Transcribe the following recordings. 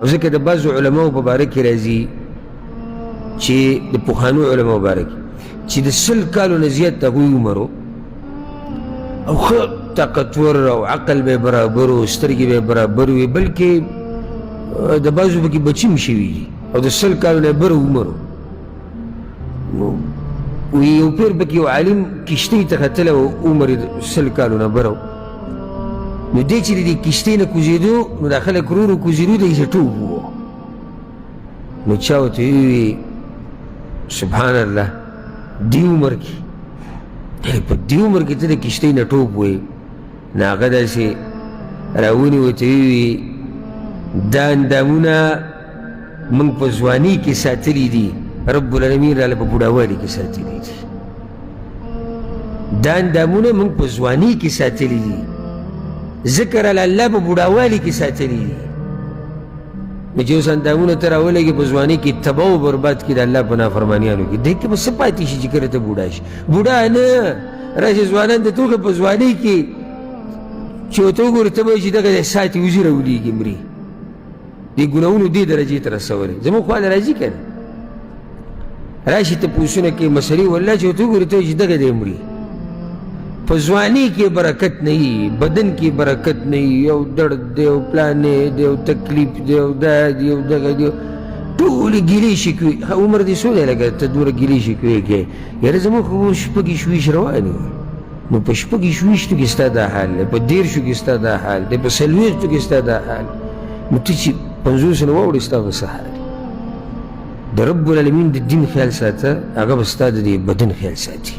او ځکه د بعضو علماو په باره کې راځي چې د پخوانو علماو باره کې چې د 100 کالو نه زیات د هغوی عمر او ښه طاقتور او عقل به یې برابر و سترګې به یې برابر وي بلکې د بعضو پکې بچي هم شوي دي او د 100 کالو نه بره عمر نو یو پیر پکې یو عالم کشتۍ ته ختلی و عمر یې 100 کالو نه بره نو دی چې د دې کشتۍ نه کوزېدو نو دا خلک ورو کوزېدو دی چې ټوپ و نو چا ورته وویل سبحان الله دې عمر کې په دې عمر کې ته د کشتۍ نه ټوپ وایې نو هغه داسې راونیو ورته وویل دا اندامونه موږ په ځوانۍ کې ساتلي دي رب العالمین راله په بوډاوالي کې ساتلي دي دا اندامونه موږ په ځوانۍ کې ساتلي دي ذکر الله په بوډاوالي کې ساتلي دي نو چې اوس اندامونه ته راولګي په ځوانۍ کې تباه و برباد کړي د الله په نافرمانیانو کې دې کې به څه پاتې شي چې کله ته بوډا شي بوډا نه راشي ځوانان د توګه په ځوانۍ کې چې ورته وګورې ته به وایي چې دغه ساعت یې وزي راولېږي مري دې ګناهونو دې درجې ته رسولی زموږ خوا له راځي که نه راشي تپوسونه کوي مسلې والله چې ورته وګورې ته وایي چې دغه دی مري په ځوانۍ کې برکت نه وي بدن کې برکت نه وي یو درد دی یو پلانې دی یو تکلیف دی یو دا دی یو دغه دی ټولې ګیلې شکوې عمر دې څو دی لکه ته دومره ګیلې شکوې کوې یاره زموږ خو شپږ شویش روانې وي نو په شپږ شویشتو کې ستا دا حال دی په 13 کې ستا دا حال دی په 40 کې ستا دا حال نو ته چې 50 نه واوړې ستا به څه حال د رب العالمین د دین خیال ساته هغه به ستا د دې بدن خیال ساتي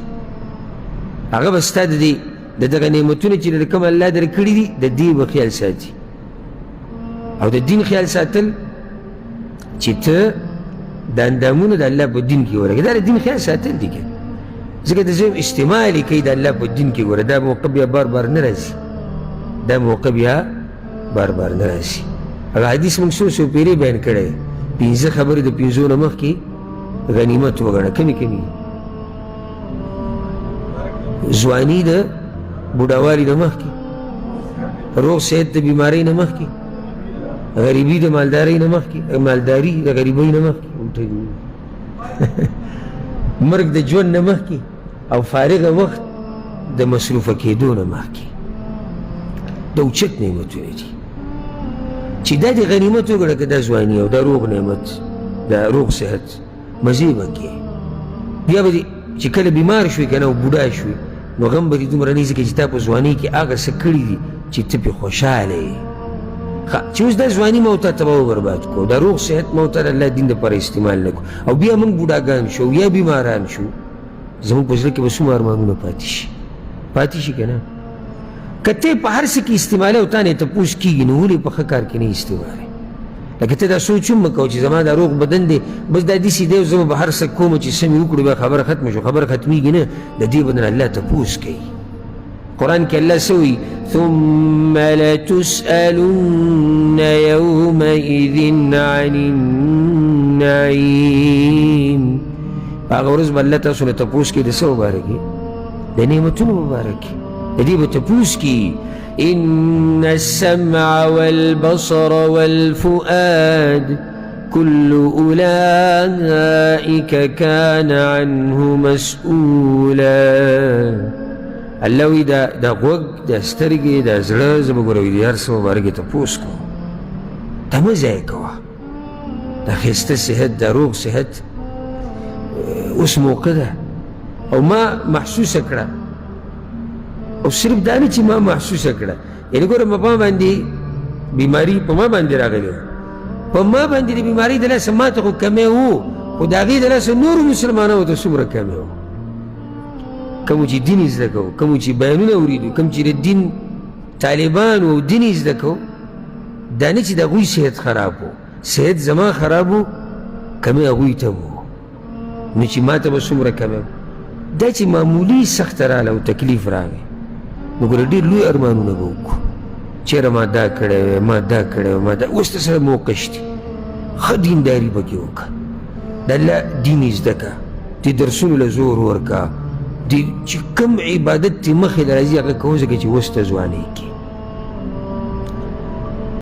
هغه به ستا د دې د دغه نعمتونه چې د کوم الله درکړي دي د دې به خیال ساتي او د دین خیال ساتل چې ته د اندامونه د الله په دین کې ورګې دا د دین خیال ساتل دي که ځکه د زویم استعمال یې کوي د الله په دین کې ګوره دا موقع بیا بار بار نه راځي دا موقع بیا بار بار نه راځي هغه حدیث موږ څو پیرې بیان کړی 15 خبرې د 15 نه مخکې غنیمت وګڼه کمې کمې ځواني د بوډاوالي نه مخکې روغ صحت د بیمارۍ نه مخکې غریبي د مالدارۍ نه مخکې مالداري د غریبۍ نه مخکې مرګ د ژوند نه مخکې او فارغه وخت د مصروفه کېدو نه مخکې د اوچت نعمتونه دي چې دا د غنیمت وګڼه که دا ځواني او دا روغ نعمت دا روغ صحت مزې به کوې بیا به چې کله بیمار شوې که نه او بوډا شوې نو غم به دې دومره نه ځکه چې تا په ځوانۍ کې هغه څه کړي دي چې ته پرې خوشحاله یې چې اوس دا ځواني ما ورته تباه و برباد کړو دا روغ صحت ما ورته د الله دین دپاره استعمال نه کړو او بیا موږ بوډاګان شو یا بیماران شو زموږ په زړه کې به څومره ارمانونه پاتې شي که نه که ته په هر څه کې استعمالي او تا نه تپوس کېږي نو ولې په ښه کار کې نه استعمالي لکه ته دا سوچ هم مه کوه چې زما دا روغ بدن دی بس دا داسې دی زه به هر څه کوم چې څه مې وکړو بیا خبره ختمه شو خبره ختمېږي نه د دې بدن الله تپوس کوي قرآن کې الله څه وایي ثم لتسألن يومئذ عن النعيم هغه ورځ به الله تاسو نه تپوس کوي د څه مبارک د نعمتونو مبارک د دې به تپوس کوي إن السمع والبصر والفؤاد كل أولئك كان عنه مسؤولا الله وی دا غوږ دا سترګې دا زړه زه به ګوره وي د هر څه مبارک یې تپوس کوم دا مه ضایع کوه دا ښایسته صحت دا روغ صحت اوس موقع ده او ما محسوسه کړه او صرف دا نه چې ما محسوسه کړه یعنې ګوره په ما باندې بیماري په ما باندې راغلی په ما باندې د بیمارۍ د لاسه ما ته خو کمی و خو د هغې د لاسه نورو مسلمانانو ته څومره کمی و کوم چې دین زده کوو کوم چې بیانونه اورېدو کوم چې د دین طالبان او دین زده کوو دا نه چې د هغوی صحت خراب و صحت زما خراب و کمی هغوی ته و نو چې ما ته به څومره کمی و دا چې معمولي سخته راغله او تکلیف راغی نو ګوره ډېر لوی ارمانونه به وکړو چېرې ما دا کړی وی ما دا کړی وی ما دا اوس ته سره موقع شتي ښه دینداري پکې وکړه د الله دین یې زده کړه دې درسونو له زور ورکړه چې کوم عبادت ته مخې له راځي هغه کوه ځکه چې اوس ته ځوانۍ کې